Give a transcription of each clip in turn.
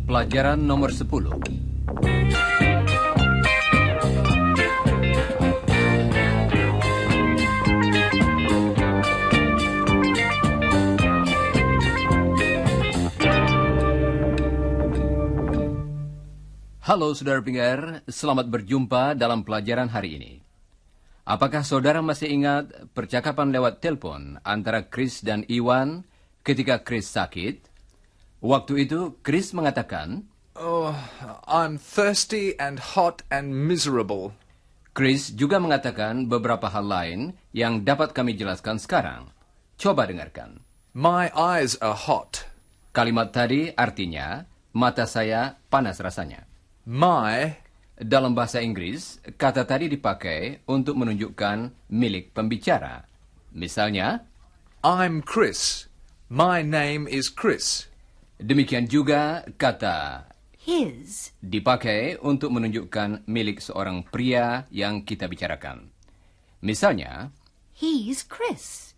Pelajaran nomor 10. Halo saudara pendengar, selamat berjumpa dalam pelajaran hari ini. Apakah saudara masih ingat percakapan lewat telepon antara Chris dan Iwan ketika Chris sakit? Waktu itu Chris mengatakan, "Oh, I'm thirsty and hot and miserable." Chris juga mengatakan beberapa hal lain yang dapat kami jelaskan sekarang. Coba dengarkan. My eyes are hot. Kalimat tadi artinya, mata saya panas rasanya. My, Dalam bahasa Inggris, kata tadi dipakai untuk menunjukkan milik pembicara. Misalnya, I'm Chris. My name is Chris. demikian juga kata His. dipakai untuk menunjukkan milik seorang pria yang kita bicarakan. Misalnya, He's Chris.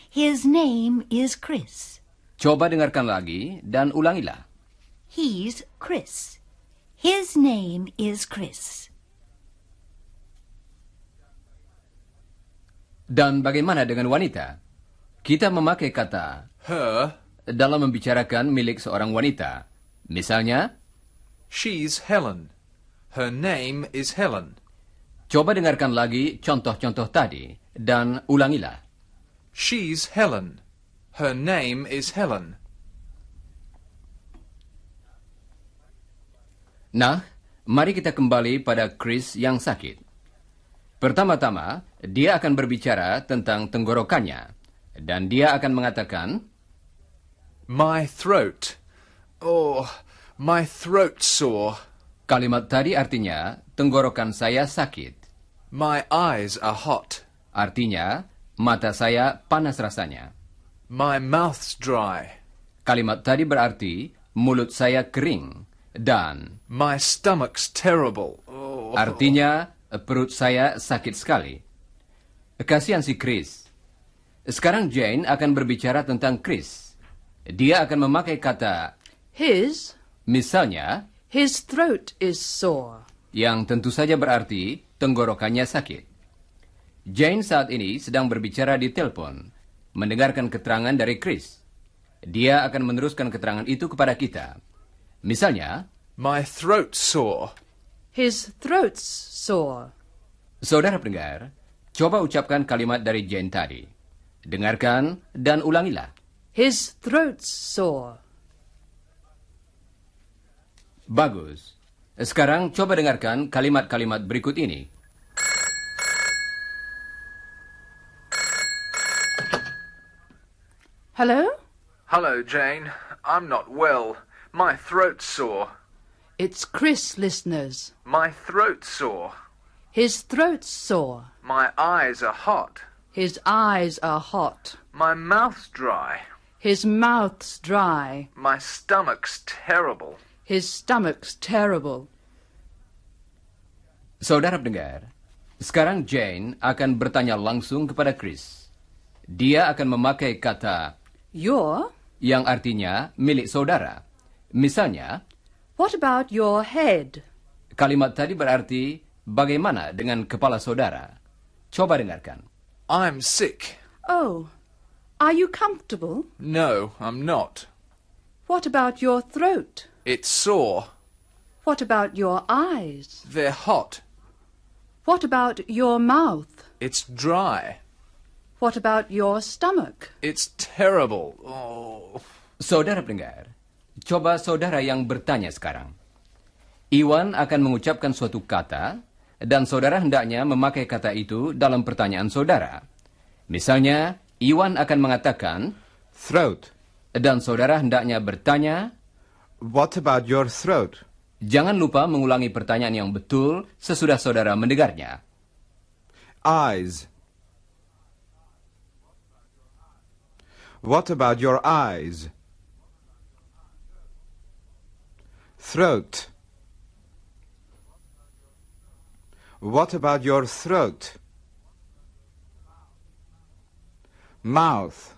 His name is Chris. coba dengarkan lagi dan ulangilah. He's Chris. His name is Chris. Dan bagaimana dengan wanita? Kita memakai kata Her, dalam membicarakan milik seorang wanita. Misalnya, she's Helen. Her name is Helen. coba dengarkan lagi contoh-contoh tadi dan ulangilah. She's Helen. Her name is Helen. Nah, mari kita kembali pada Chris yang sakit. Pertama-tama, dia akan berbicara tentang tenggorokannya. Dan dia akan mengatakan, My throat. Oh, my throat's sore. kalimat tadi artinya, tenggorokan saya sakit. My eyes are hot. Artinya, mata saya panas rasanya. My mouth's dry. Kalimat tadi berarti, mulut saya kering. Dan My stomach's terrible. Oh. artinya, perut saya sakit sekali. Kasihan si Chris. Sekarang Jane akan berbicara tentang Chris. Dia akan memakai kata, misalnya, His throat is sore. yang tentu saja berarti tenggorokannya sakit. Jane saat ini sedang berbicara di telepon, mendengarkan keterangan dari Chris. Dia akan meneruskan keterangan itu kepada kita. Misalnya, My throat's sore. His throat's sore. saudara pendengar, coba ucapkan kalimat dari Jane tadi. Dengarkan dan ulangilah. His throat's sore. Bagus. Sekarang coba dengarkan kalimat-kalimat berikut ini. Hello? Hello, Jane. I'm not well. My throat's sore. It's Chris, listeners. My throat's sore. His throat's sore. My eyes are hot. His eyes are hot. My mouth's dry. His mouth's dry. My stomach's terrible. His stomach's terrible. Saudara pendengar, sekarang Jane akan bertanya langsung kepada Chris. Dia akan memakai kata Your? yang artinya milik saudara. Misalnya, What about your head? kalimat tadi berarti bagaimana dengan kepala saudara. Coba dengarkan. I'm sick. Oh, are you comfortable? No, I'm not. What about your throat? It's sore. What about your eyes? They're hot. What about your mouth? It's dry. What about your stomach? It's terrible. Oh. Saudara pendengar, coba saudara yang bertanya sekarang. Iwan akan mengucapkan suatu kata, dan saudara hendaknya memakai kata itu dalam pertanyaan saudara. Misalnya, Iwan akan mengatakan, Throat. dan saudara hendaknya bertanya, What about your throat? jangan lupa mengulangi pertanyaan yang betul sesudah saudara mendengarnya. Eyes. What about your eyes? Throat. What about your throat? Mouth.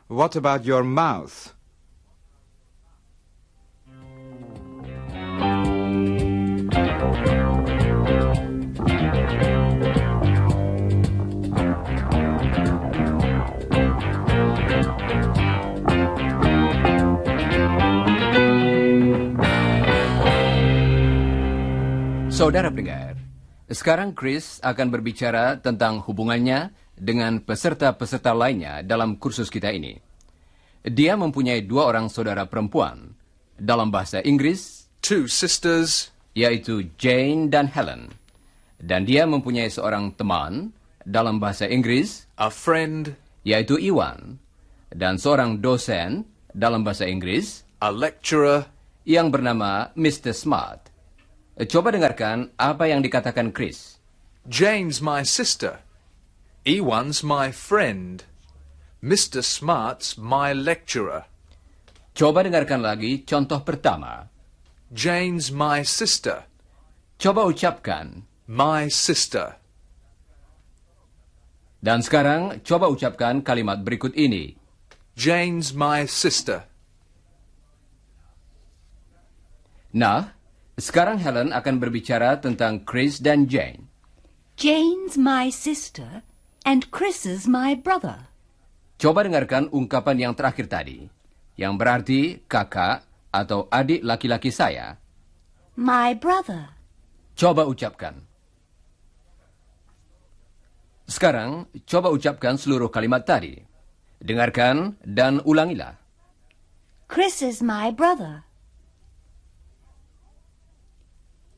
What about your mouth? Saudara pendengar, sekarang Chris akan berbicara tentang hubungannya dengan peserta-peserta lainnya dalam kursus kita ini. Dia mempunyai 2 orang saudara perempuan. Dalam bahasa Inggris, 2 sisters. yaitu Jane dan Helen. Dan dia mempunyai seorang teman dalam bahasa Inggris, A friend. yaitu Iwan. Dan seorang dosen dalam bahasa Inggris A lecturer. yang bernama Mr. Smart. Coba dengarkan apa yang dikatakan Chris. Jane's my sister. Ewan's my friend. Mr. Smart's my lecturer. Coba dengarkan lagi contoh pertama. Jane's my sister. Coba ucapkan. My sister. Dan sekarang coba ucapkan kalimat berikut ini. Jane's my sister. Nah, sekarang Helen akan berbicara tentang Chris dan Jane. Jane's my sister and Chris is my brother. Coba dengarkan ungkapan yang terakhir tadi, yang berarti kakak atau adik laki-laki saya. My brother. Coba ucapkan. Sekarang, coba ucapkan seluruh kalimat tadi. Dengarkan dan ulangilah. Chris is my brother.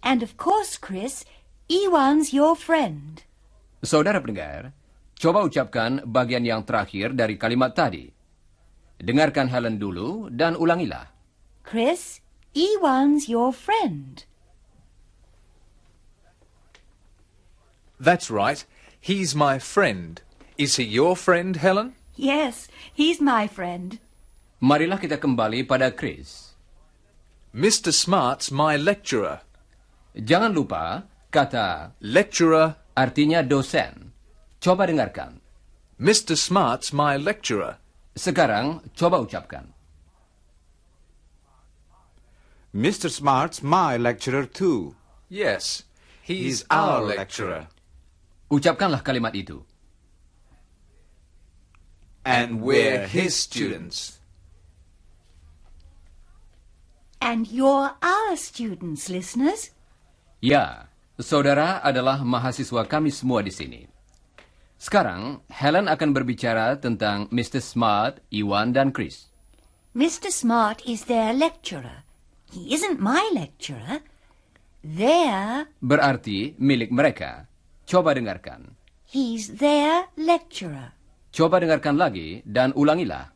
And of course, Chris, Ewan's your friend. Saudara pendengar, coba ucapkan bagian yang terakhir dari kalimat tadi. Dengarkan Helen dulu dan ulangilah. Chris, Ewan's your friend. That's right. He's my friend. Is he your friend, Helen? Yes, he's my friend. Marilah kita kembali pada Chris. Mr. Smart's my lecturer. Jangan lupa, kata Lecturer. artinya dosen. Coba dengarkan. Mr. Smart's my lecturer. Sekarang, coba ucapkan. Mr. Smart's my lecturer too. Yes, he's our lecturer. Ucapkanlah kalimat itu. And we're his students. And you're our students, listeners. Ya, saudara adalah mahasiswa kami semua di sini. Sekarang, Helen akan berbicara tentang Mr. Smart, Iwan, dan Chris. Mr. Smart is their lecturer. He isn't my lecturer. They're... Berarti milik mereka. Coba dengarkan. He's their lecturer. Coba dengarkan lagi dan ulangilah.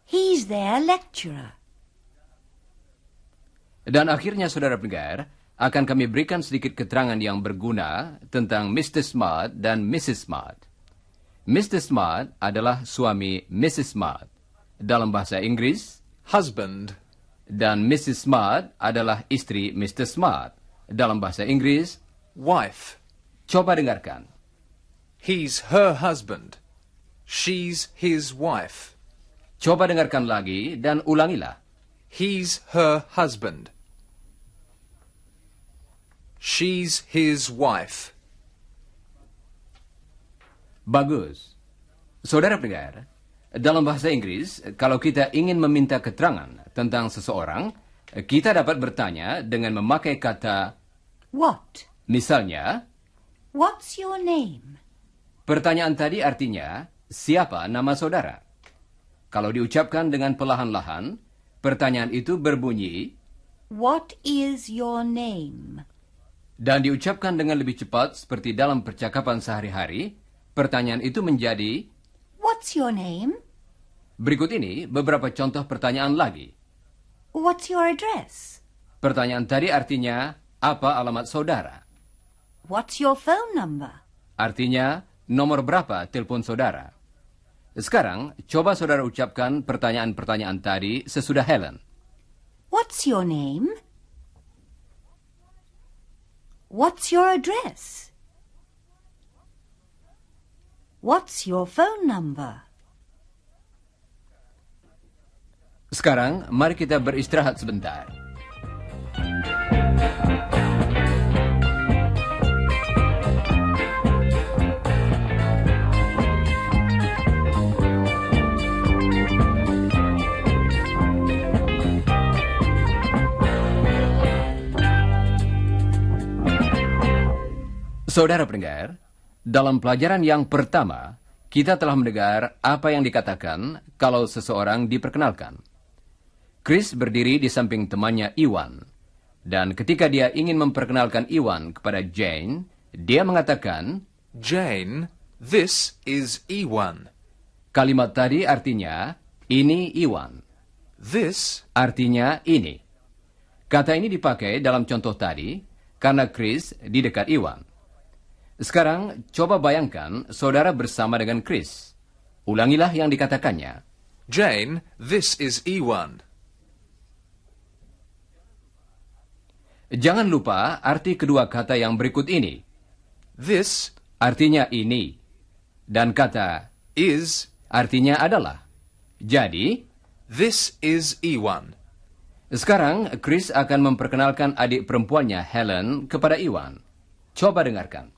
He's their lecturer. Dan akhirnya, saudara pendengar, akan kami berikan sedikit keterangan yang berguna tentang Mr. Smart dan Mrs. Smart. Mr. Smart adalah suami Mrs. Smart. Dalam bahasa Inggris, Husband. dan Mrs. Smart adalah istri Mr. Smart. Dalam bahasa Inggris, Wife. coba dengarkan. He's her husband. She's his wife. Coba dengarkan lagi dan ulangilah. He's her husband. She's his wife. Bagus. Saudara pendengar, dalam bahasa Inggris, kalau kita ingin meminta keterangan tentang seseorang, kita dapat bertanya dengan memakai kata What? misalnya. What's your name? Pertanyaan tadi artinya, siapa nama saudara? Kalau diucapkan dengan perlahan-lahan, pertanyaan itu berbunyi, What is your name? dan diucapkan dengan lebih cepat seperti dalam percakapan sehari-hari, pertanyaan itu menjadi, What's your name? berikut ini beberapa contoh pertanyaan lagi. What's your address? Pertanyaan tadi artinya, apa alamat saudara? What's your phone number? Artinya, nomor berapa telepon saudara? Sekarang, coba saudara ucapkan pertanyaan-pertanyaan tadi sesudah Helen. What's your name? What's your address? What's your phone number? Sekarang, mari kita beristirahat sebentar. Saudara pendengar, dalam pelajaran yang pertama, kita telah mendengar apa yang dikatakan kalau seseorang diperkenalkan. Chris berdiri di samping temannya Iwan, dan ketika dia ingin memperkenalkan Iwan kepada Jane, dia mengatakan, Jane, this is Iwan. kalimat tadi artinya, ini Iwan. This Artinya ini. Kata ini dipakai dalam contoh tadi, karena Chris di dekat Iwan. Sekarang, coba bayangkan saudara bersama dengan Chris. Ulangilah yang dikatakannya. Jane, this is Iwan. Jangan lupa arti kedua kata yang berikut ini. This Artinya ini. Dan kata is, artinya adalah. Jadi, this is Iwan. sekarang Chris akan memperkenalkan adik perempuannya Helen kepada Iwan. Coba dengarkan.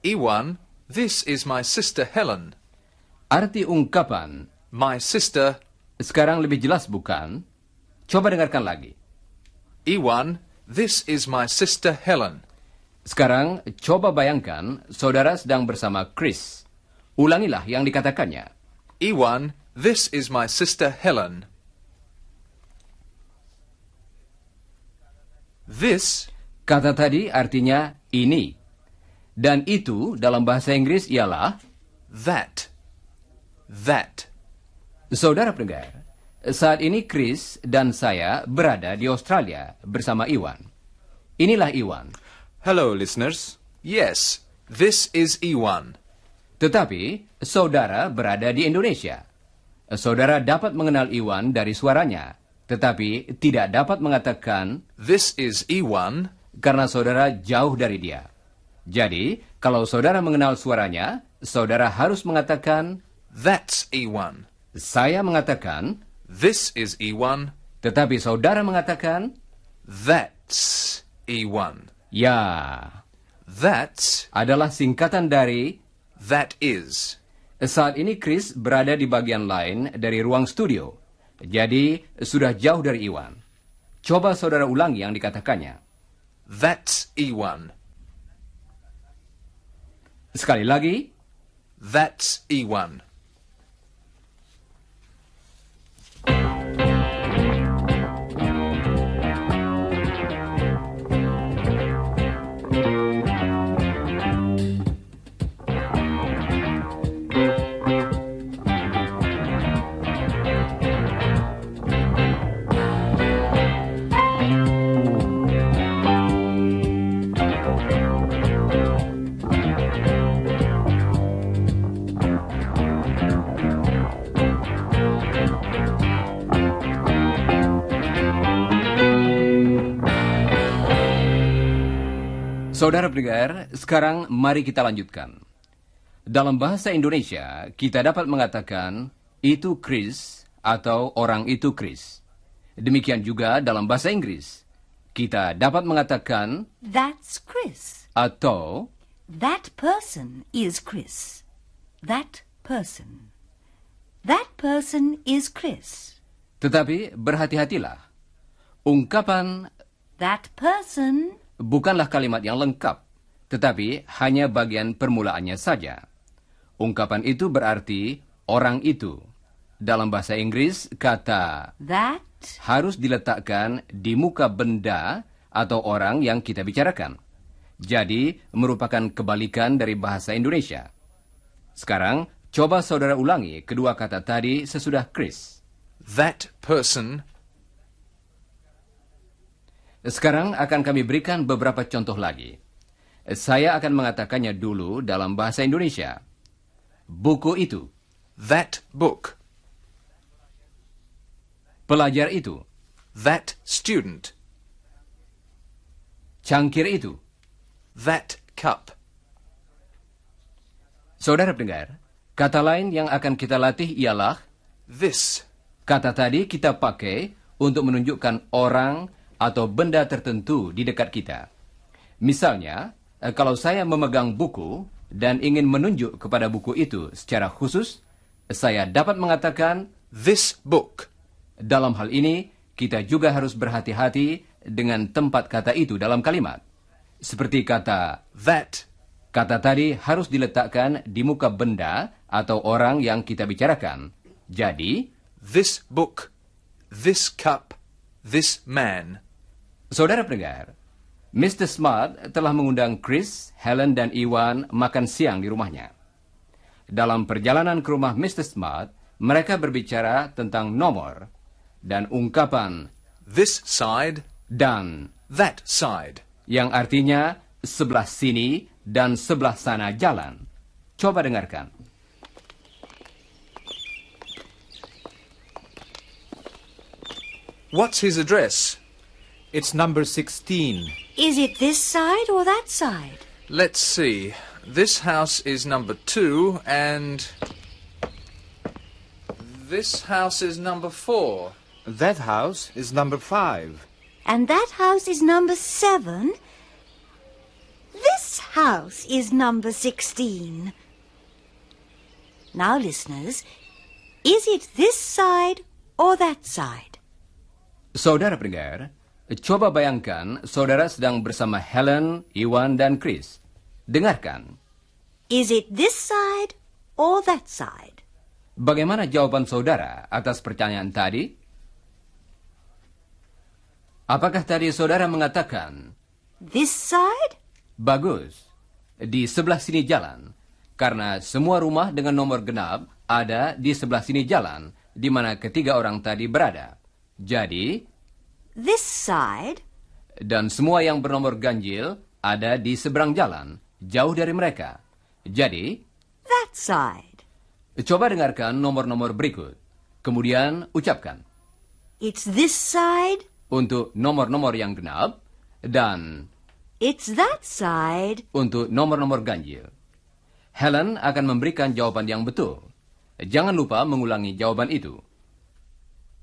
Iwan, this is my sister Helen. Arti ungkapan My sister, sekarang lebih jelas bukan? Coba dengarkan lagi. Iwan, this is my sister Helen. Sekarang coba bayangkan saudara sedang bersama Chris. Ulangilah yang dikatakannya. Iwan, this is my sister Helen. This Kata tadi artinya ini. Dan itu dalam bahasa Inggris ialah, that. That. saudara pendengar, saat ini Chris dan saya berada di Australia bersama Iwan. Inilah Iwan. Hello, listeners. Yes, this is Iwan. Tetapi, saudara berada di Indonesia. Saudara dapat mengenal Iwan dari suaranya, tetapi tidak dapat mengatakan This is Iwan. karena saudara jauh dari dia. Jadi, kalau saudara mengenal suaranya, saudara harus mengatakan, That's Iwan. saya mengatakan, This is Iwan. tetapi saudara mengatakan, That's Iwan. ya, That's, adalah singkatan dari. that is. Saat ini Chris berada di bagian lain dari ruang studio. Jadi, sudah jauh dari Iwan. Coba saudara ulangi yang dikatakannya. That's Iwan. Sekali lagi, That's Iwan. saudara pendengar, sekarang mari kita lanjutkan. Dalam bahasa Indonesia, kita dapat mengatakan, itu Chris atau orang itu Chris. Demikian juga dalam bahasa Inggris. Kita dapat mengatakan, That's Chris. atau, That person is Chris. That person. That person is Chris. tetapi berhati-hatilah. Ungkapan That person bukanlah kalimat yang lengkap, tetapi hanya bagian permulaannya saja. Ungkapan itu berarti orang itu. Dalam bahasa Inggris, kata that harus diletakkan di muka benda atau orang yang kita bicarakan. Jadi, merupakan kebalikan dari bahasa Indonesia. Sekarang, coba saudara ulangi kedua kata tadi sesudah Chris. That person. Sekarang akan kami berikan beberapa contoh lagi. Saya akan mengatakannya dulu dalam bahasa Indonesia. Buku itu. That book. Pelajar itu. That student. Cangkir itu. that cup. Saudara pendengar, kata lain yang akan kita latih ialah This. kata tadi kita pakai untuk menunjukkan orang atau benda tertentu di dekat kita. Misalnya, kalau saya memegang buku dan ingin menunjuk kepada buku itu secara khusus, saya dapat mengatakan, This book. dalam hal ini, kita juga harus berhati-hati dengan tempat kata itu dalam kalimat. Seperti kata, That. kata tadi harus diletakkan di muka benda atau orang yang kita bicarakan. Jadi, This book. This cup. This man. saudara pendengar, Mr. Smart telah mengundang Chris, Helen, dan Iwan makan siang di rumahnya. Dalam perjalanan ke rumah Mr. Smart, mereka berbicara tentang nomor dan ungkapan This side. dan, That side. yang artinya sebelah sini dan sebelah sana jalan. Coba dengarkan. What's his address? It's number 16. Is it this side or that side? Let's see. This house is number 2 and this house is number 4. That house is number 5. And that house is number 7. This house is number 16. Now, listeners, is it this side or that side? Saudara pendengar, coba bayangkan saudara sedang bersama Helen, Iwan, dan Chris. Dengarkan. Is it this side or that side? Bagaimana jawaban saudara atas pertanyaan tadi? Apakah tadi saudara mengatakan, This side? bagus, di sebelah sini jalan, karena semua rumah dengan nomor genap ada di sebelah sini jalan, di mana ketiga orang tadi berada. Jadi, This side? dan semua yang bernomor ganjil ada di seberang jalan, jauh dari mereka. Jadi, That side. coba dengarkan nomor-nomor berikut. Kemudian ucapkan It's this side? untuk nomor-nomor yang genap dan It's that side. untuk nomor-nomor ganjil. Helen akan memberikan jawaban yang betul. Jangan lupa mengulangi jawaban itu.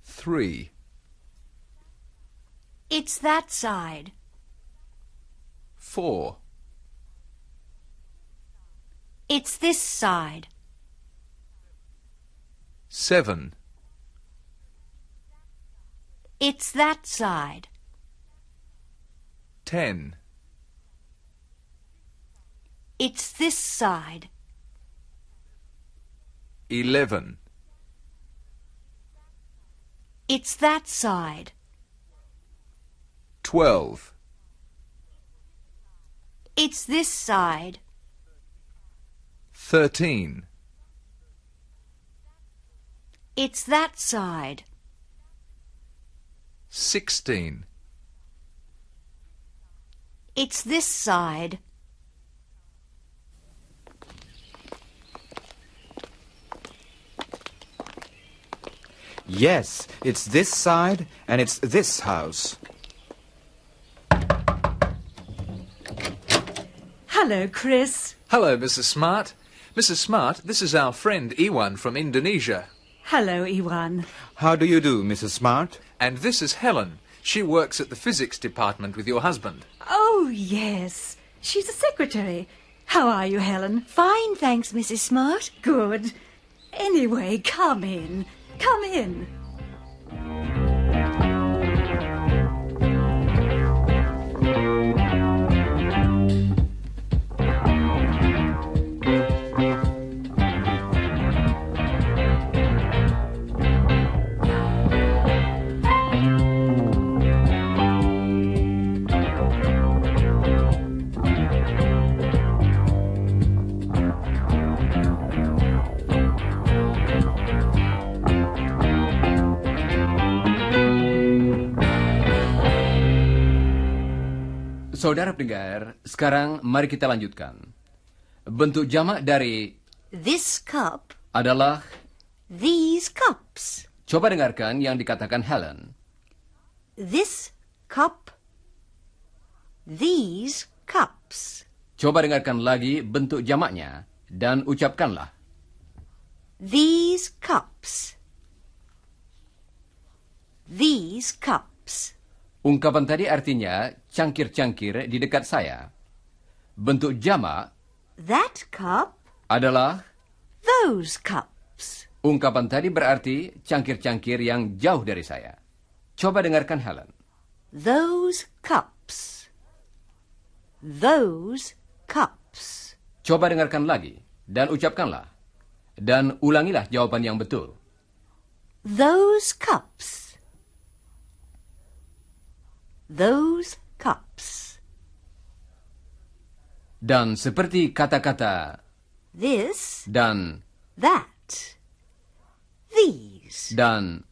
3. It's that side. 4. It's this side. 7. It's that side. 10. It's this side. 11. It's that side. 12. It's this side. 13. It's that side. 16. It's this side. Yes, it's this side and it's this house. Hello, Chris. Hello, Mrs. Smart. Mrs. Smart, this is our friend Iwan from Indonesia. Hello, Iwan. How do you do, Mrs. Smart? And this is Helen. She works at the physics department with your husband. Oh, yes. She's a secretary. How are you, Helen? Fine, thanks, Mrs. Smart. Good. Anyway, come in. Come in. Saudara pendengar, sekarang mari kita lanjutkan. Bentuk jamak dari This cup, adalah, these cups. coba dengarkan yang dikatakan Helen. This cup, these cups. Coba dengarkan lagi bentuk jamaknya dan ucapkanlah. These cups. These cups. Ungkapan tadi artinya cangkir-cangkir di dekat saya. Bentuk jamak That cup. adalah Those cups. ungkapan tadi berarti cangkir-cangkir yang jauh dari saya. Coba dengarkan Helen. Those cups. Those cups. Coba dengarkan lagi dan ucapkanlah. Dan ulangilah jawaban yang betul. Those cups. Those cups. Dan seperti kata-kata This. dan That. These. dan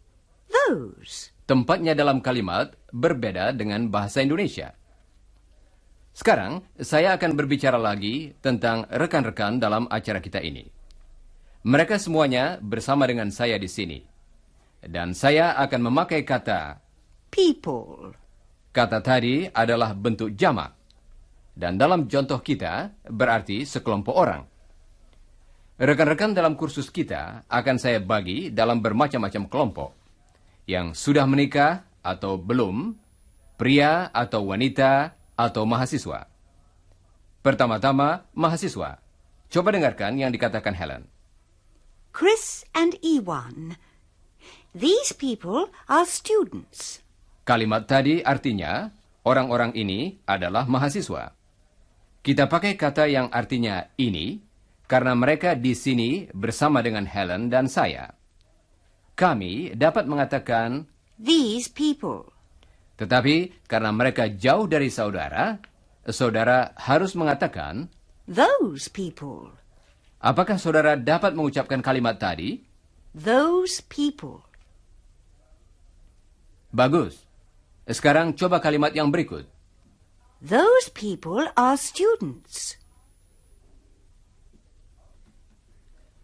Those. tempatnya dalam kalimat berbeda dengan bahasa Indonesia. Sekarang, saya akan berbicara lagi tentang rekan-rekan dalam acara kita ini. Mereka semuanya bersama dengan saya di sini. Dan saya akan memakai kata. People. Kata tadi adalah bentuk jamak. Dan dalam contoh kita, berarti sekelompok orang. Rekan-rekan dalam kursus kita akan saya bagi dalam bermacam-macam kelompok. Yang sudah menikah atau belum, pria atau wanita, atau mahasiswa. Pertama-tama, mahasiswa. Coba dengarkan yang dikatakan Helen. Chris and Ewan. These people are students. Kalimat tadi artinya, orang-orang ini adalah mahasiswa. Kita pakai kata yang artinya ini, karena mereka di sini bersama dengan Helen dan saya. Kami dapat mengatakan, These people. tetapi karena mereka jauh dari saudara, saudara harus mengatakan, Those people. apakah saudara dapat mengucapkan kalimat tadi? Those people. Bagus. Sekarang coba kalimat yang berikut. Those people are students.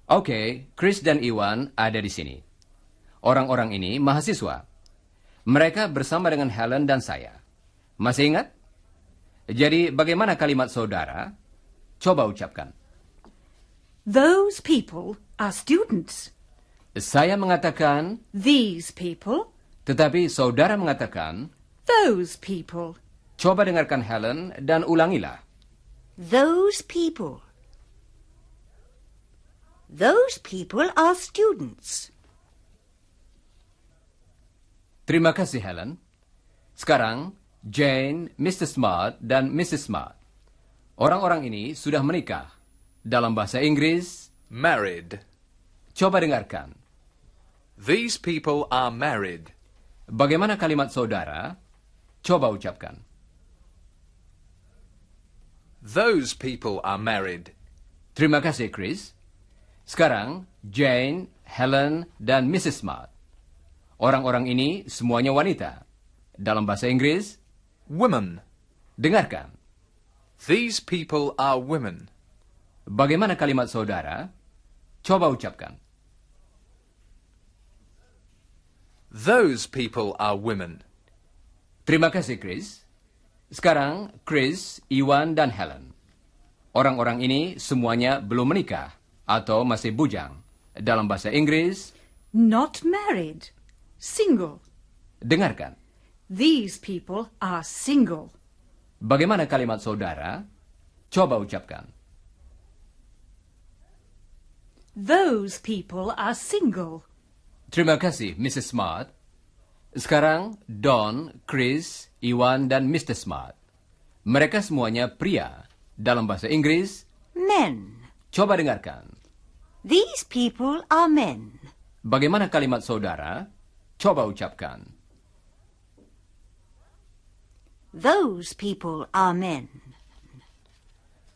Oke, Chris dan Iwan ada di sini. Orang-orang ini mahasiswa. Mereka bersama dengan Helen dan saya. Masih ingat? Jadi bagaimana kalimat saudara? Coba ucapkan. Those people are students. Saya mengatakan, These people. tetapi saudara mengatakan, Those people. coba dengarkan Helen dan ulangilah. Those people. Those people are students. Terima kasih, Helen. Sekarang, Jane, Mr. Smart, dan Mrs. Smart. Orang-orang ini sudah menikah. Dalam bahasa Inggris, Married. coba dengarkan. These people are married. Bagaimana kalimat saudara? Coba ucapkan. Those people are married. Terima kasih, Chris. Sekarang, Jane, Helen, dan Mrs. Smart. Orang-orang ini semuanya wanita. Dalam bahasa Inggris, Women. dengarkan. These people are women. Bagaimana kalimat saudara? Coba ucapkan. Those people are women. Terima kasih, Chris. Sekarang, Chris, Iwan, dan Helen. Orang-orang ini semuanya belum menikah atau masih bujang. Dalam bahasa Inggris, Not married. Single. dengarkan. These people are single. Bagaimana kalimat saudara? Coba ucapkan. Those people are single. Terima kasih, Mrs. Smart. Sekarang, Don, Chris, Iwan, dan Mr. Smart. Mereka semuanya pria. Dalam bahasa Inggris, Men. coba dengarkan. These people are men. Bagaimana kalimat saudara? Coba ucapkan. Those people are men.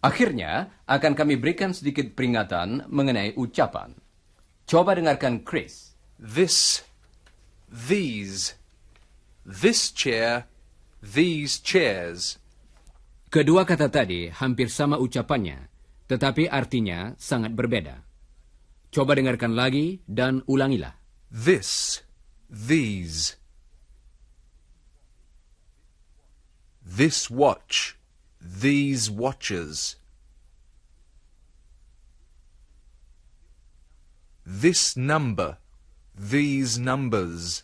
Akhirnya, akan kami berikan sedikit peringatan mengenai ucapan. Coba dengarkan Chris. This. These. This chair. These chairs. Kedua kata tadi hampir sama ucapannya, tetapi artinya sangat berbeda. Coba dengarkan lagi dan ulangilah. This. These. This watch. These watches. This number. These numbers.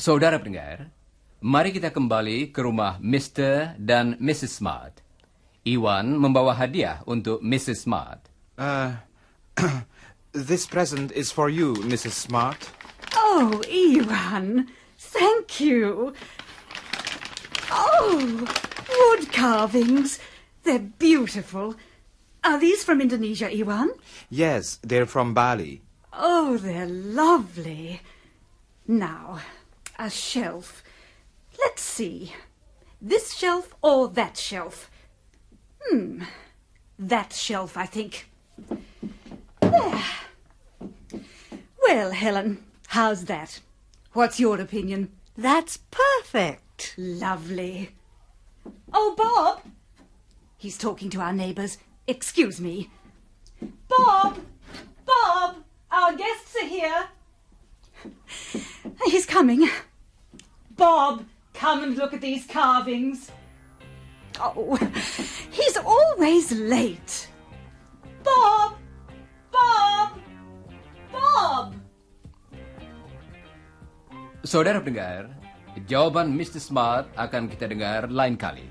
Saudara pendengar, mari kita kembali ke rumah Mr. dan Mrs. Smart. Iwan membawa hadiah untuk Mrs. Smart. This present is for you, Mrs. Smart. Oh, Iwan, thank you. Oh, wood carvings. They're beautiful. Are these from Indonesia, Iwan? Yes, they're from Bali. Oh, they're lovely. Now, a shelf. Let's see. This shelf or that shelf? That shelf, I think. There. Well, Helen, how's that? What's your opinion? That's perfect. Lovely. Oh, Bob! He's talking to our neighbours. Excuse me. Bob! Bob! Our guests are here. He's coming. Bob, come and look at these carvings. Oh, he's always late. Bob! Bob! Bob! Saudara pendengar, jawaban Mr. Smart akan kita dengar lain kali.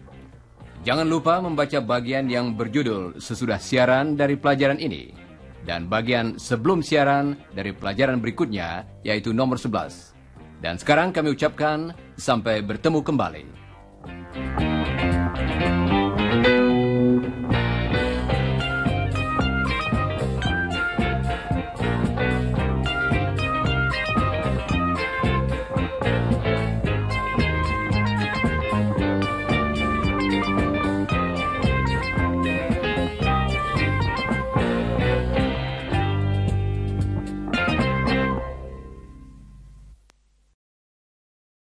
Jangan lupa membaca bagian yang berjudul sesudah siaran dari pelajaran ini dan bagian sebelum siaran dari pelajaran berikutnya, yaitu nomor 11. Dan sekarang kami ucapkan sampai bertemu kembali.